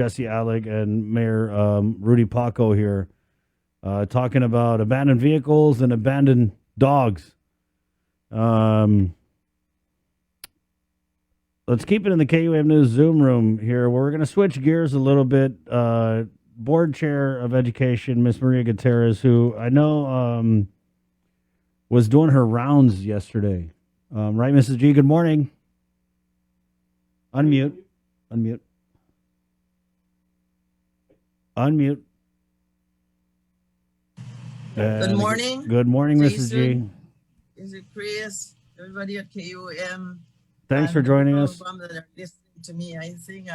Jesse Alec and Mayor Rudy Paco here, talking about abandoned vehicles and abandoned dogs. Um, let's keep it in the KUM News Zoom room here. Where we're going to switch gears a little bit. Board Chair of Education, Miss Maria Gutierrez, who I know was doing her rounds yesterday. Right, Mrs. G? Good morning. Unmute. Unmute. Unmute. Good morning. Good morning, Mrs. G. Jason. Is it Chris? Everybody at KUM. Thanks for joining us. That are listening to me. I think,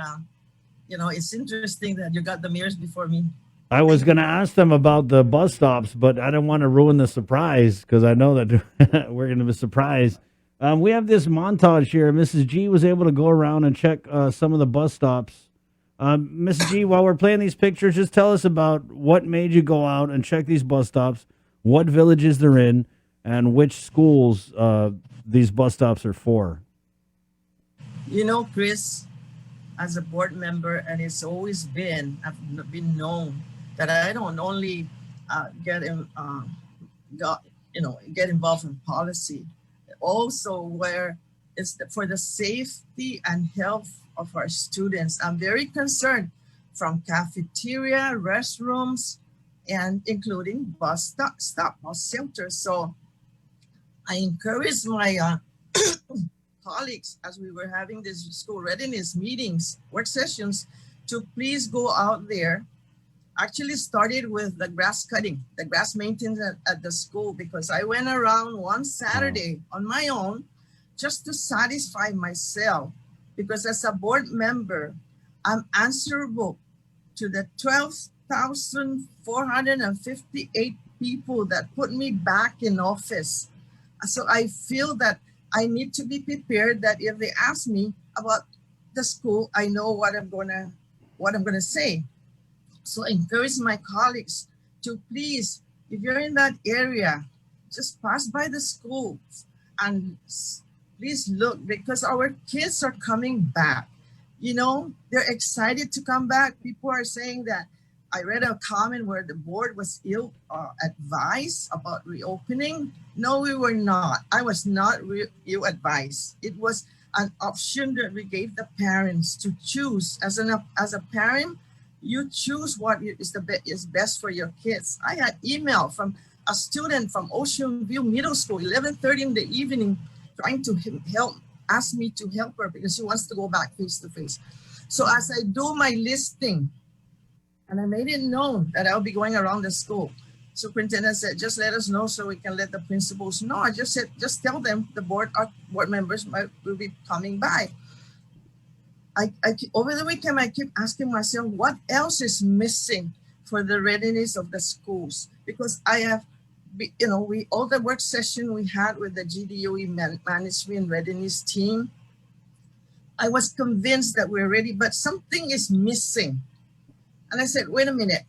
it's interesting that you got the mirrors before me. I was going to ask them about the bus stops, but I didn't want to ruin the surprise because I know that we're going to be surprised. We have this montage here. Mrs. G was able to go around and check some of the bus stops. Mrs. G, while we're playing these pictures, just tell us about what made you go out and check these bus stops, what villages they're in, and which schools these bus stops are for. Chris, as a board member, and it's always been, I've been known that I don't only get involved in policy, also where it's for the safety and health of our students. I'm very concerned from cafeteria, restrooms, and including bus shelters. So I encourage my colleagues, as we were having these school readiness meetings, work sessions, to please go out there. Actually started with the grass cutting, the grass maintenance at the school, because I went around one Saturday on my own just to satisfy myself, because as a board member, I'm answerable to the 12,458 people that put me back in office. So I feel that I need to be prepared that if they ask me about the school, I know what I'm gonna say. So I encourage my colleagues to please, if you're in that area, just pass by the schools and please look, because our kids are coming back. They're excited to come back. People are saying that I read a comment where the board was ill advised about reopening. No, we were not. I was not ill advised. It was an option that we gave the parents to choose. As a parent, you choose what is best for your kids. I had email from a student from Ocean View Middle School, 11:30 in the evening, trying to ask me to help her because she wants to go back face to face. So as I do my listing, and I made it known that I'll be going around the school, superintendent said, just let us know so we can let the principals know. I just said, just tell them our board members will be coming by. I over the weekend, I keep asking myself, what else is missing for the readiness of the schools? Because I have, all the work session we had with the GDOE management readiness team, I was convinced that we're ready, but something is missing. And I said, wait a minute.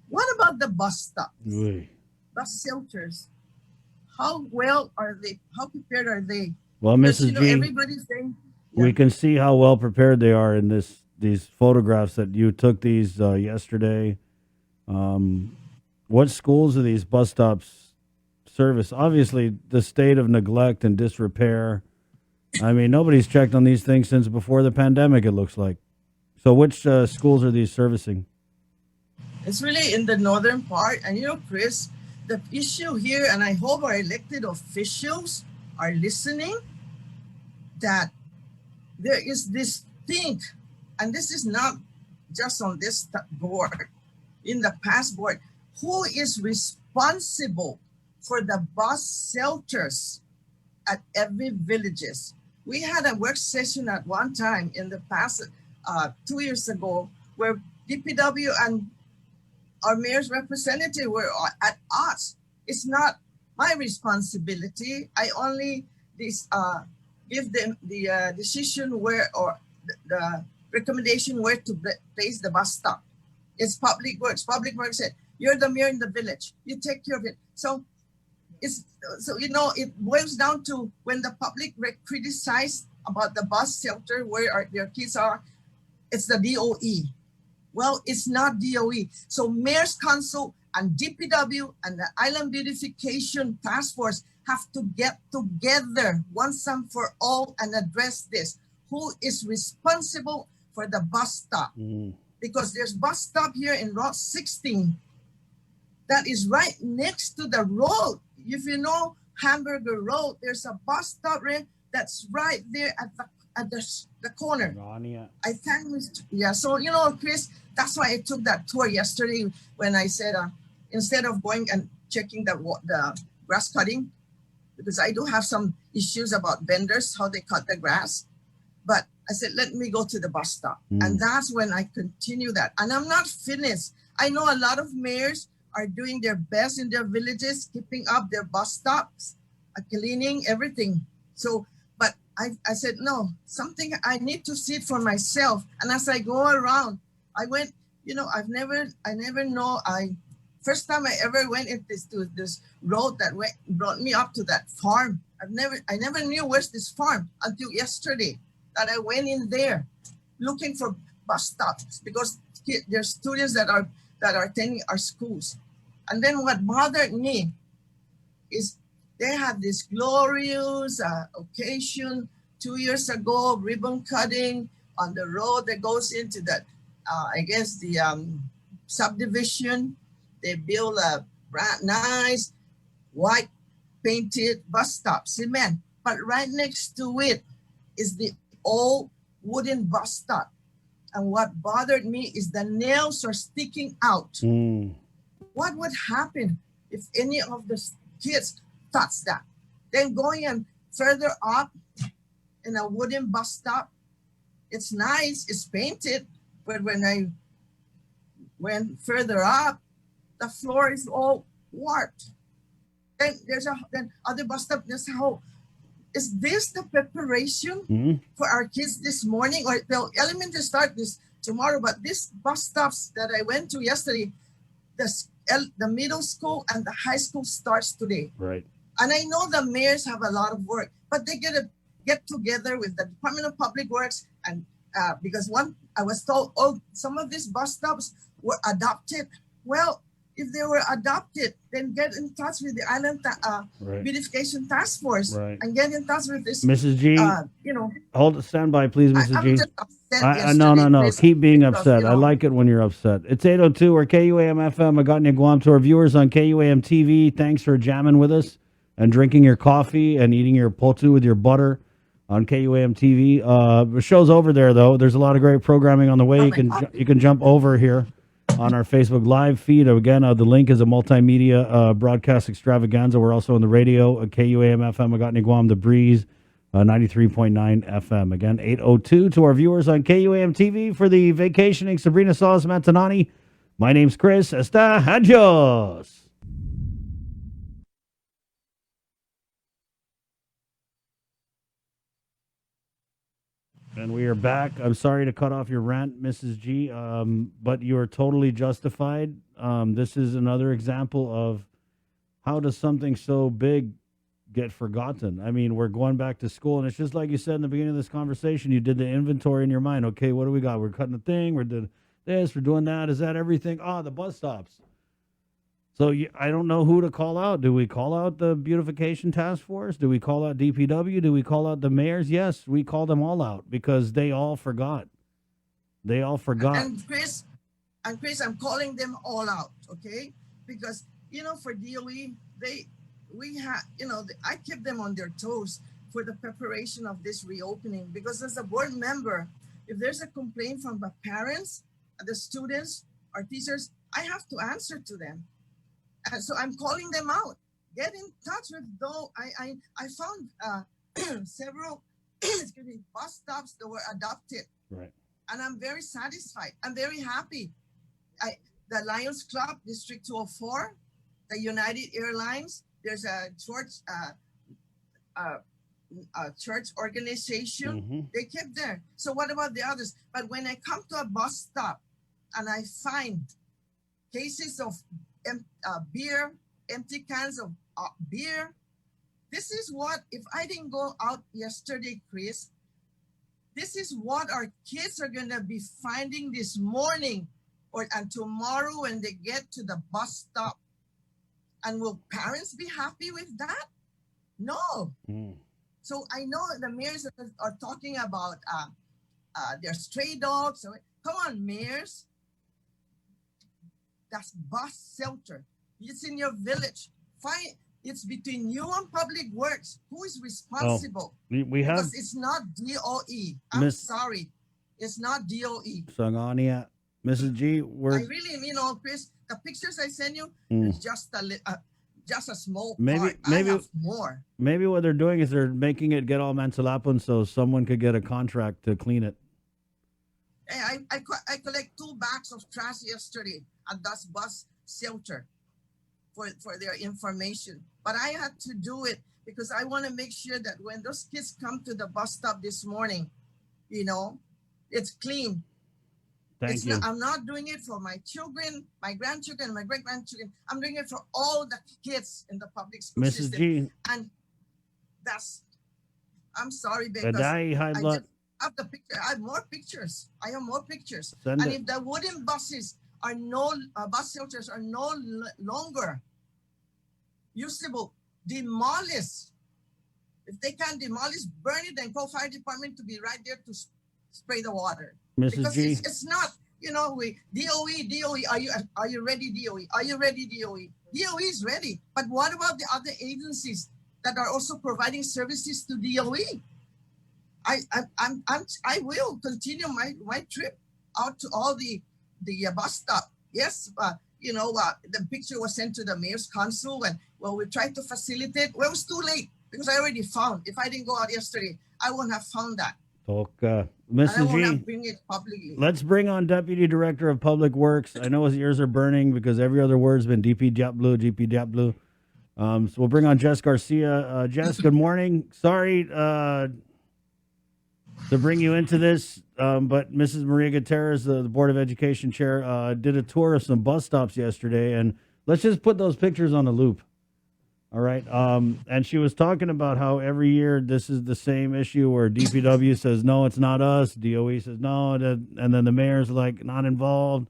What about the bus stops? Bus shelters? How well are they? How prepared are they? Well, Mrs. G, everybody's saying, we can see how well prepared they are in these photographs that you took these yesterday. What schools are these bus stops service? Obviously, the state of neglect and disrepair. I mean, nobody's checked on these things since before the pandemic, it looks like. So which schools are these servicing? It's really in the northern part. And Chris, the issue here, and I hope our elected officials are listening, that there is this thing, and this is not just on this board, in the past board, who is responsible for the bus shelters at every villages. We had a work session at one time in the past 2 years ago where DPW and our mayor's representative were at odds. It's not my responsibility. I only give them the decision where, or the recommendation where to place the bus stop. It's public works. Public works said, you're the mayor in the village. You take care of it. So it boils down to when the public criticize about the bus shelter where their kids are, It's the DOE. Well, it's not DOE. So Mayor's Council and DPW and the Island Beautification Task Force have to get together once and for all and address this. Who is responsible for the bus stop? Because there's bus stop here in Route 16 that is right next to the road. If you know Hamburger Road, there's a bus stop there that's right there at the corner. I thank Mr. Yeah, so Chris, that's why I took that tour yesterday when I said instead of going and checking the grass cutting, because I do have some issues about vendors, how they cut the grass. But I said, let me go to the bus stop. And that's when I continue that. And I'm not finished. I know a lot of mayors are doing their best in their villages, keeping up their bus stops, cleaning everything. So, but I said, no, something I need to see it for myself. And as I go around, I went, I never know. First time I ever went into this road that brought me up to that farm. I never knew where's this farm until yesterday that I went in there looking for bus stops because there's students that are attending our schools. And then what bothered me is they had this glorious occasion 2 years ago, ribbon cutting on the road that goes into the subdivision. They build a brand nice white painted bus stop, cement. But right next to it is the old wooden bus stop. And what bothered me is the nails are sticking out. What would happen if any of the kids touch that? Then going and further up in a wooden bus stop, it's nice, it's painted, but when I went further up, the floor is all warped. Then then other bus stop. Is this the preparation for our kids this morning? Or the elementary start this tomorrow, but these bus stops that I went to yesterday, the middle school and the high school starts today. Right. And I know the mayors have a lot of work, but they get together with the Department of Public Works and because I was told, some of these bus stops were adopted. Well, if they were adopted, then get in touch with the Island Beautification Task Force and get in touch with this. Mrs. G, stand by, please, Mrs. I'm G. just upset No. Chris, Keep being because, upset. I like it when you're upset. It's 8:02 or KUAM FM. Agotnia Guam. To our viewers on KUAM TV, thanks for jamming with us and drinking your coffee and eating your potu with your butter on KUAM TV. The show's over there, though. There's a lot of great programming on the way. You can jump over here on our Facebook Live feed. Again, the link is a multimedia broadcast extravaganza. We're also on the radio, KUAM FM, Agotnia Guam, The Breeze, 93.9 FM. Again, 8:02 to our viewers on KUAM TV for the vacationing Sabrina Salas Mantanani. My name's Chris. Hasta adios. And we are back. I'm sorry to cut off your rant, Mrs. G, but you are totally justified. This is another example of how does something so big get forgotten? I mean, we're going back to school, and it's just like you said in the beginning of this conversation. You did the inventory in your mind. Okay, what do we got? We're cutting a thing. We're doing this. We're doing that. Is that everything? The bus stops. So I don't know who to call out. Do we call out the Beautification Task Force? Do we call out DPW? Do we call out the mayors? Yes, we call them all out because they all forgot. They all forgot. And Chris, I'm calling them all out, okay? Because for DOE, I keep them on their toes for the preparation of this reopening. Because as a board member, if there's a complaint from the parents, the students, or teachers, I have to answer to them. And so I'm calling them out. Get in touch with those. I found several bus stops that were adopted. Right. And I'm very satisfied. I'm very happy. The Lions Club, District 204, the United Airlines, there's a church organization. They kept there. So what about the others? But when I come to a bus stop and I find cases of beer, empty cans of beer. This is what, if I didn't go out yesterday, Chris, This is what our kids are gonna be finding this morning or and tomorrow when they get to the bus stop. And will parents be happy with that? No. Mm. So I know the mayors are talking about their stray dogs. Come on, mayors. That's bus shelter. It's in your village. Fine. It's between you and Public Works. Who is Oh, responsible? we have Because it's not DOE. I'm Miss sorry. It's not DOE. Sangania, Mrs. G. I We're really, Chris, the pictures I send you mm, is just a small maybe part. I maybe have more. maybe what they're doing is they're making it get all mansalapon so someone could get a contract to clean it. Hey, I collect 2 bags of trash yesterday at that bus shelter for their information. But I had to do it because I want to make sure that when those kids come to the bus stop this morning, you know, it's clean. Thank you, I'm not doing it for my children, my grandchildren, my great grandchildren. I'm doing it for all the kids in the public school Mrs. system. G. And that's I'm sorry because Badai high I blood. just have the picture. I have more pictures. I have more pictures. Send And it. if the wooden buses are no bus shelters are no longer usable, demolish. If they can demolish, burn it, and call fire department to be right there to spray the water. Mrs. Because G. it's not, we DOE, are you ready, DOE? Are you ready, DOE? DOE is ready. But what about the other agencies that are also providing services to DOE? I will continue my trip out to all the bus stop. Yes, the picture was sent to the mayor's council, and we tried to facilitate. Well, it was too late because I already found. If I didn't go out yesterday, I wouldn't have found that. Talk, And I Mrs. won't G. have bring it publicly. Let's bring on Deputy Director of Public Works. I know his ears are burning because every other word's been DPW, DPW. So we'll bring on Jess Garcia. Jess, good morning. Sorry to bring you into this, but Mrs. Maria Gutierrez, the Board of Education Chair, did a tour of some bus stops yesterday, and let's just put those pictures on a loop. All right. And she was talking about how every year this is the same issue where DPW says, no, it's not us. DOE says, no. And then the mayor's like, not involved.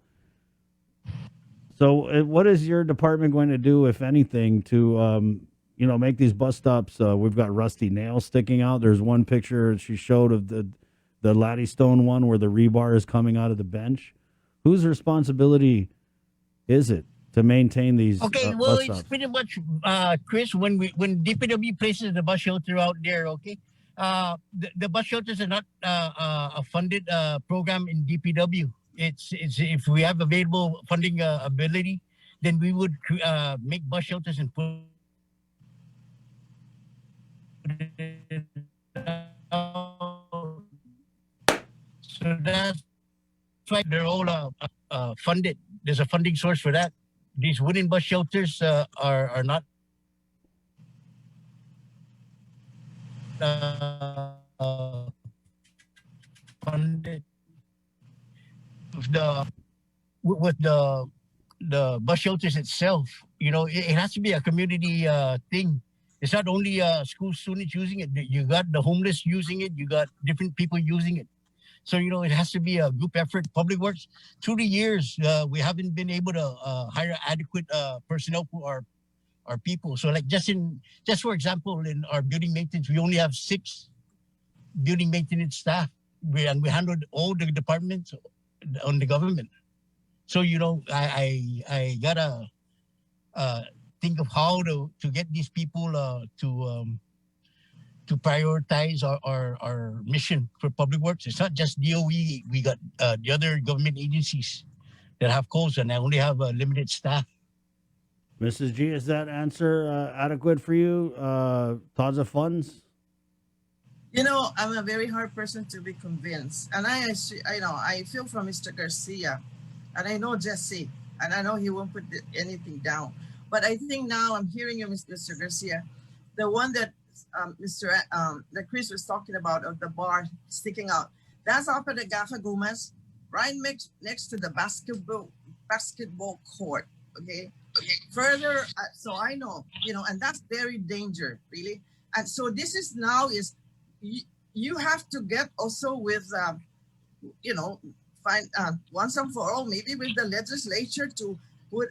So what is your department going to do, if anything, to, make these bus stops? We've got rusty nails sticking out. There's one picture she showed of the Laddystone one where the rebar is coming out of the bench. Whose responsibility is it to maintain these Okay, well, bus it's stops? pretty much, Chris, when DPW places the bus shelter out there, okay, the bus shelters are not a funded program in DPW. It's if we have available funding ability, then we would make bus shelters and put it out. So that's why they're all funded. There's a funding source for that. These wooden bus shelters are not funded. With the bus shelters itself, it has to be a community thing. It's not only school students using it. You got the homeless using it. You got different people using it. So, it has to be a group effort. Public Works, through the years, we haven't been able to hire adequate personnel for our people. So, like just for example, in our building maintenance, we only have 6 building maintenance staff. We handled all the departments on the government. So, I gotta think of how to get these people to prioritize our mission for Public Works. It's not just DOE. We got the other government agencies that have calls, and I only have a limited staff. Mrs. G, is that answer adequate for you? Thoughts of funds? I'm a very hard person to be convinced, and I feel from Mr. Garcia, and I know Jesse, and I know he won't put anything down. But I think now I'm hearing you, Mr. Garcia, the one that that Chris was talking about of the bar sticking out. That's up at the Gafa Gumas, right next to the basketball court. Okay. Further, so I know, and that's very danger, really. And so this is now you have to get also with you know, find once and for all, maybe with the legislature to put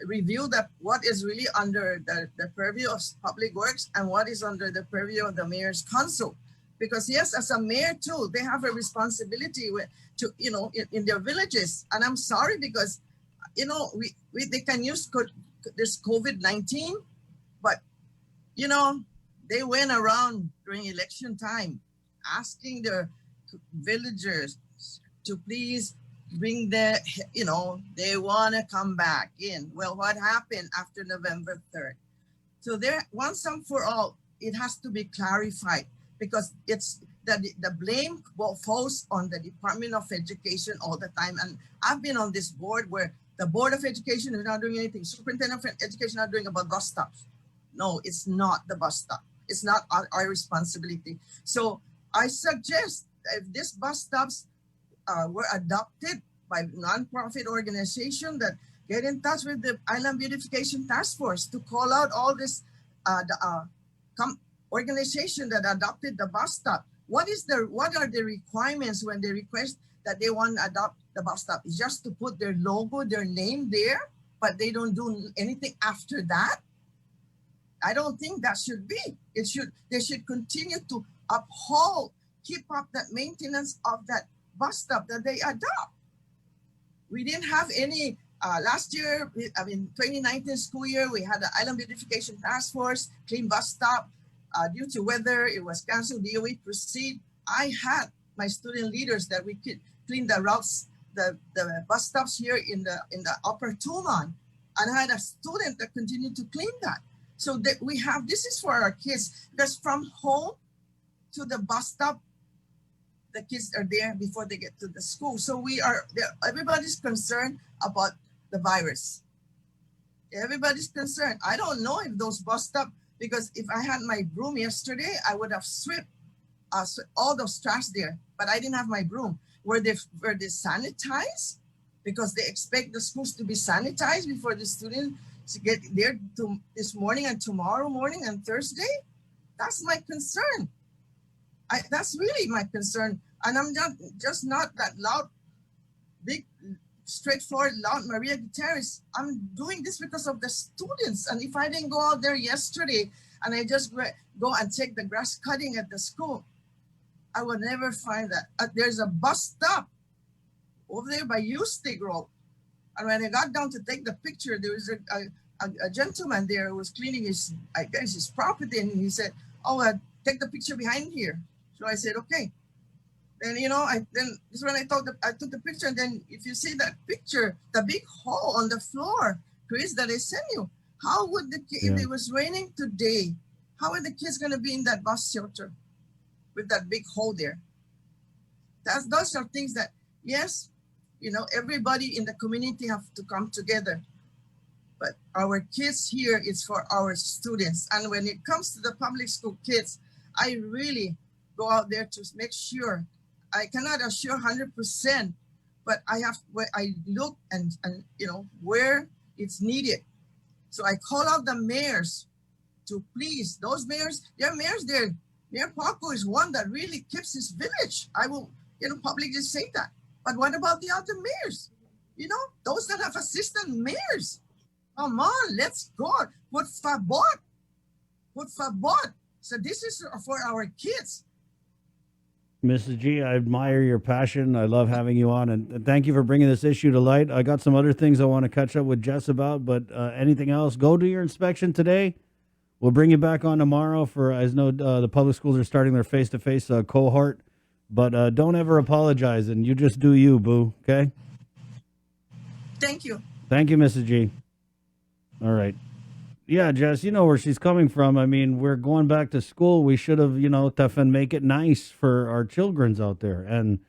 review that what is really under the purview of public works and what is under the purview of the mayor's council. Because yes, as a mayor too, they have a responsibility to, you know, in their villages. And I'm sorry because, you know, we they can use this COVID-19, but you know, they went around during election time asking their villagers to please bring their, you know, they want to come back in. Well, what happened after November 3rd? So there, once and for all, it has to be clarified because it's the blame falls on the Department of Education all the time. And I've been on this board where the Board of Education is not doing anything. Superintendent of Education not doing about bus stops. No, it's not the bus stop. It's not our responsibility. So I suggest if these bus stops were adopted by nonprofit organization that get in touch with the Island Beautification Task Force to call out all this organization that adopted the bus stop. What are the requirements when they request that they want to adopt the bus stop? It's just to put their logo, their name there, but they don't do anything after that. I don't think that should be. They should continue to uphold, keep up that maintenance of that bus stop that they adopt. We didn't have any last year. 2019 school year, we had the Island Beautification Task Force clean bus stop. Due to weather, it was canceled. DOE proceed. I had my student leaders that we could clean the routes, the bus stops here in the Upper Tuman, and I had a student that continued to clean that. So that we have, this is for our kids, because from home to the bus stop, the kids are there before they get to the school. So we are there. Everybody's concerned about the virus. Everybody's concerned. I don't know if those bus stop, because if I had my broom yesterday, I would have swept all those trash there, but I didn't have my broom. Were they sanitized? Because they expect the schools to be sanitized before the students to get there this morning and tomorrow morning and Thursday. That's my concern. That's really my concern. And I'm not that loud, big, straightforward, loud Maria Gutierrez. I'm doing this because of the students. And if I didn't go out there yesterday and I just go and take the grass cutting at the school, I would never find that. There's a bus stop over there by Stick Road. And when I got down to take the picture, there was a gentleman there who was cleaning his property, and he said, "Oh, take the picture behind here." So I said, "Okay." Then this is when I took the picture, and then if you see that picture, the big hole on the floor, Chris, that I sent you, how would if it was raining today, how are the kids going to be in that bus shelter with that big hole there? Those are things that, yes, everybody in the community have to come together. But our kids here is for our students. And when it comes to the public school kids, I really go out there to make sure. I cannot assure 100%, but I look and where it's needed. So I call out the mayors to please, those mayors, there are mayors there. Mayor Paco is one that really keeps his village. I will, publicly say that. But what about the other mayors? Those that have assistant mayors. Come on, let's go. Por favor. So this is for our kids. Mrs. G, I admire your passion. I love having you on, and thank you for bringing this issue to light. I got some other things I want to catch up with Jess about, but anything else, go do your inspection today. We'll bring you back on tomorrow for, as know, the public schools are starting their face-to-face cohort, but don't ever apologize, and you just do you, boo, okay? Thank you. Thank you, Mrs. G. All right. Yeah, Jess, you know where she's coming from. I mean, we're going back to school. We should have, and make it nice for our children's out there. And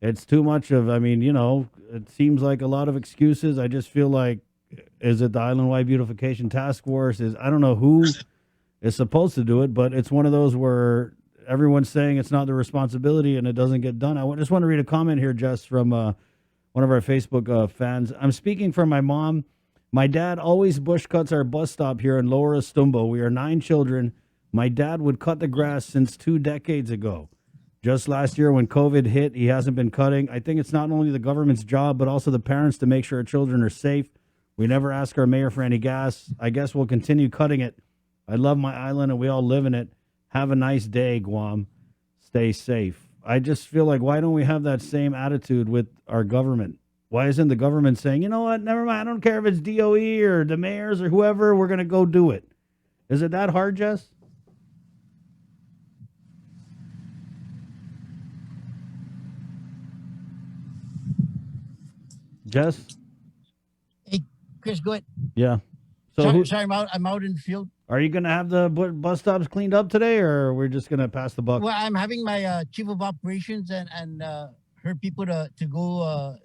it's too much of, it seems like a lot of excuses. I just feel like, is it the Island-wide Beautification Task Force? I don't know who is supposed to do it, but it's one of those where everyone's saying it's not their responsibility and it doesn't get done. I just want to read a comment here, Jess, from one of our Facebook fans. I'm speaking for my mom. My dad always bush cuts our bus stop here in Lower Estumbo. We are 9 children. My dad would cut the grass since 2 decades ago. Just last year when COVID hit, he hasn't been cutting. I think it's not only the government's job, but also the parents to make sure our children are safe. We never ask our mayor for any gas. I guess we'll continue cutting it. I love my island and we all live in it. Have a nice day, Guam. Stay safe. I just feel like, why don't we have that same attitude with our government? Why isn't the government saying, you know what, never mind, I don't care if it's DOE or the mayors or whoever, we're going to go do it. Is it that hard, Jess? Jess? Hey, Chris, go ahead. Yeah. So Sorry, I'm out in the field. are you going to have the bus stops cleaned up today, or we're just going to pass the buck? Well, I'm having my chief of operations and her people to go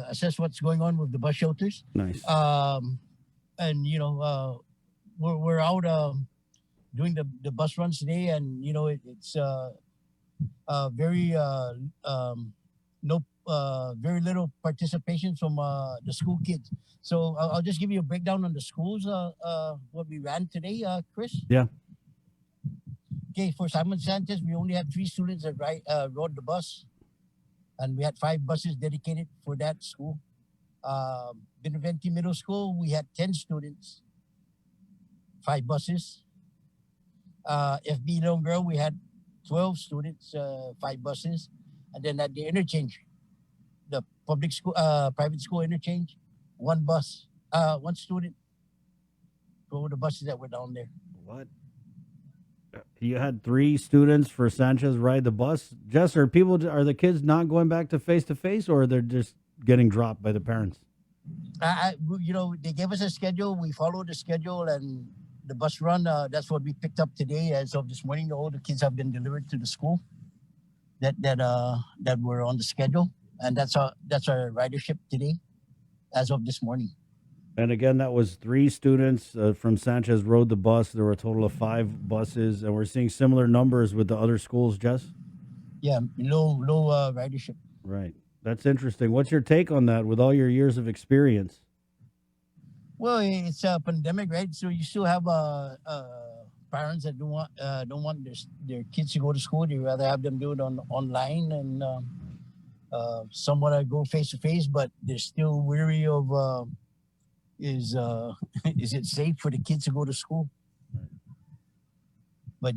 assess what's going on with the bus shelters. Nice. And we're out doing the bus runs today, and it's very no very little participation from the school kids. So I'll just give you a breakdown on the schools. What we ran today, Chris. Yeah. Okay, for Simon Sanchez, we only had 3 students that rode the bus, and we had 5 buses dedicated for that school. Beneventi Middle School, we had 10 students, 5 buses. FB Little Girl, we had 12 students, 5 buses. And then at the interchange, the public school, private school interchange, 1 bus, 1 student for the buses that were down there. What? You had 3 students for Sanchez ride the bus. Jess, are the kids not going back to face, or they're just getting dropped by the parents? They gave us a schedule. We followed the schedule, and the bus run. That's what we picked up today. As of this morning, all the kids have been delivered to the school that were on the schedule, and that's our ridership today, as of this morning. And again, that was 3 students from Sanchez rode the bus. There were a total of 5 buses, and we're seeing similar numbers with the other schools, Jess? Yeah, low ridership. Right. That's interesting. What's your take on that with all your years of experience? Well, it's a pandemic, right? So you still have parents that don't want their kids to go to school. They rather have them do it online, and some want to go face to face, but they're still weary of. Is it safe for the kids to go to school? But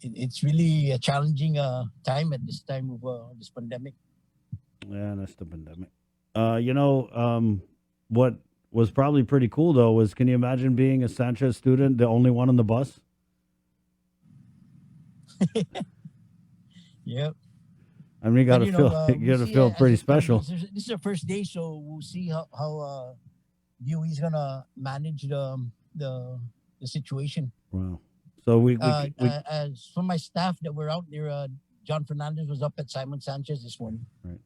it's really a challenging time at this time of this pandemic. Yeah, that's the pandemic. What was probably pretty cool though was, can you imagine being a Sanchez student, the only one on the bus? Yep. I mean, you got to feel pretty special. This is the first day, so we'll see how DOE's gonna manage the situation. Wow. So we as for my staff that were out there, John Fernandez was up at Simon Sanchez this morning. Right.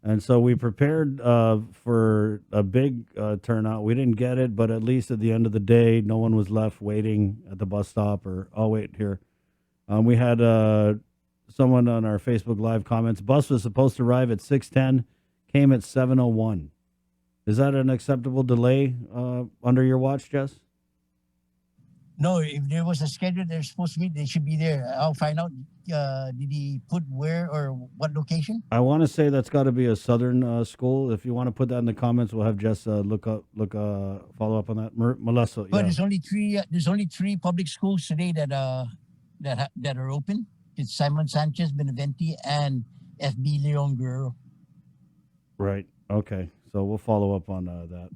And so we prepared for a big turnout. We didn't get it, but at least at the end of the day, no one was left waiting at the bus stop here. We had someone on our Facebook Live comments. Bus was supposed to arrive at 6:10, came at 7:01. Is that an acceptable delay under your watch, Jess? No, if there was a schedule they're supposed to meet, they should be there. I'll find out. Did he put where or what location? I want to say that's got to be a southern school. If you want to put that in the comments, we'll have Jess follow up on that. Melissa, But yeah. there's only 3 public schools today that are open. It's Simon Sanchez, Beneventi, and FB Leon Guerrero. Right. Okay. So we'll follow up on that.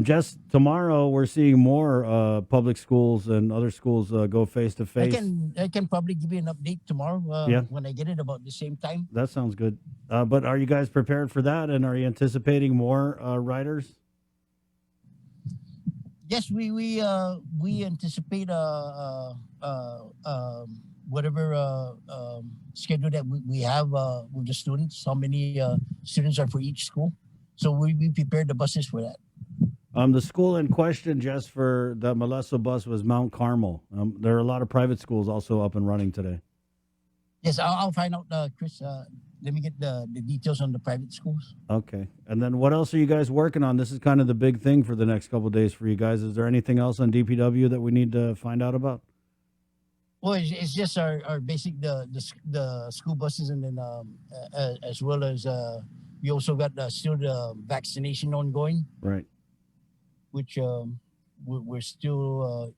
Jess, tomorrow we're seeing more public schools and other schools go face to face. I can probably give you an update tomorrow when I get it about the same time. That sounds good. But are you guys prepared for that? And are you anticipating more riders? Yes, we anticipate whatever schedule that we have with the students. How many students are for each school? So we prepared the buses for that. The school in question, Jess, for the Molesto bus was Mount Carmel. There are a lot of private schools also up and running today. Yes, I'll find out, Chris. Let me get the details on the private schools. Okay. And then what else are you guys working on? This is kind of the big thing for the next couple of days for you guys. Is there anything else on DPW that we need to find out about? Well, it's just our basic the school buses, and then as well as we also got still the vaccination ongoing, Right. which we're still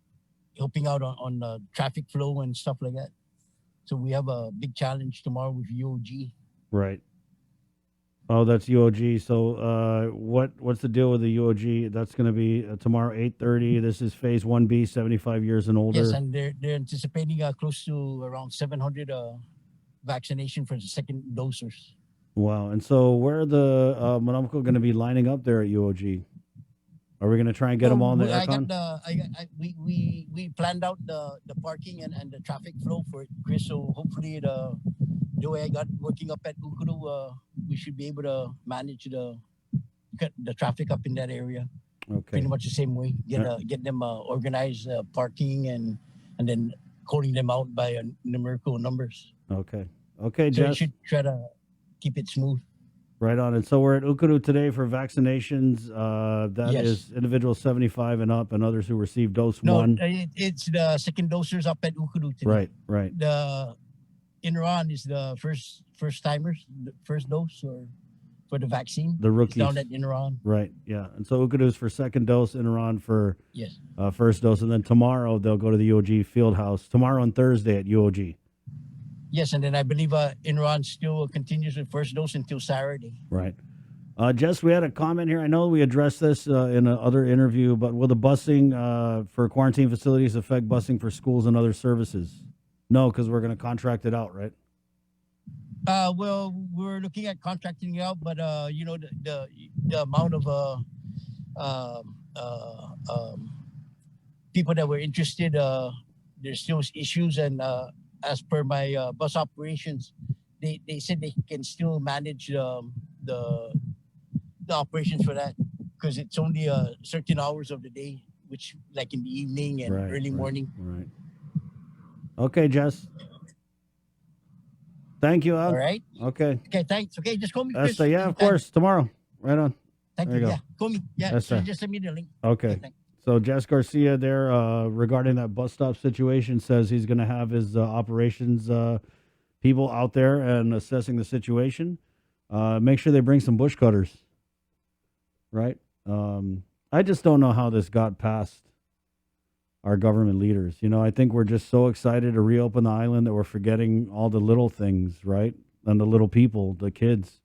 helping out on traffic flow and stuff like that. So we have a big challenge tomorrow with UOG. Right. Oh, that's UOG. So, what's the deal with the UOG? That's going to be tomorrow, 8:30. This is Phase 1B, 75 years and older. Yes, and they're anticipating close to around 700 vaccination for the second dosers. Wow. And so, where are the Manamco going to be lining up there at UOG? Are we going to try and get them all in the I got aircon? we planned out the parking and the traffic flow for it, Chris. So hopefully the way I got working up at Ukuru, we should be able to manage get the traffic up in that area. Okay. Pretty much the same way. Get them organized parking and then calling them out by numerical numbers. Okay. Okay, So you Jess. should try to keep it smooth. Right on. And so we're at Ukuru today for vaccinations. That Yes. is individuals 75 and up and others who received dose No, one. it's the second dosers up at Ukuru today. Right, right. The Inran is the first timers, the first dose or for the vaccine. The It's rookies. down at Inran. Right, yeah. And so Ukuru's for second dose, Inaran for Yes. first dose. And then tomorrow they'll go to the UOG field house. Tomorrow and Thursday at UOG. Yes, and then I believe Inran still continues with first dose until Saturday. Right. Jess, we had a comment here. I know we addressed this in another interview, but will the busing for quarantine facilities affect busing for schools and other services? No, because we're going to contract it out, right? Well, we're looking at contracting it out, but you know the amount of people that were interested, there's still issues, and as per my bus operations, they said they can still manage the operations for that because it's only certain hours of the day, which like in the evening and Right, early right, morning. Right. Okay, Jess. Thank you, Al. All right. Okay. Okay. Thanks. Okay. Just call me. Chris, Yeah, of anytime. course. Tomorrow. Right on. Thank There you. you go. Yeah. Call me. Yeah. Yes, so sir. just send me the link. Okay. thanks. So Jess Garcia there regarding that bus stop situation says he's going to have his operations people out there and assessing the situation. Make sure they bring some bush cutters. Right? I just don't know how this got past our government leaders. You know, I think we're just so excited to reopen the island that we're forgetting all the little things, right? And the little people, the kids.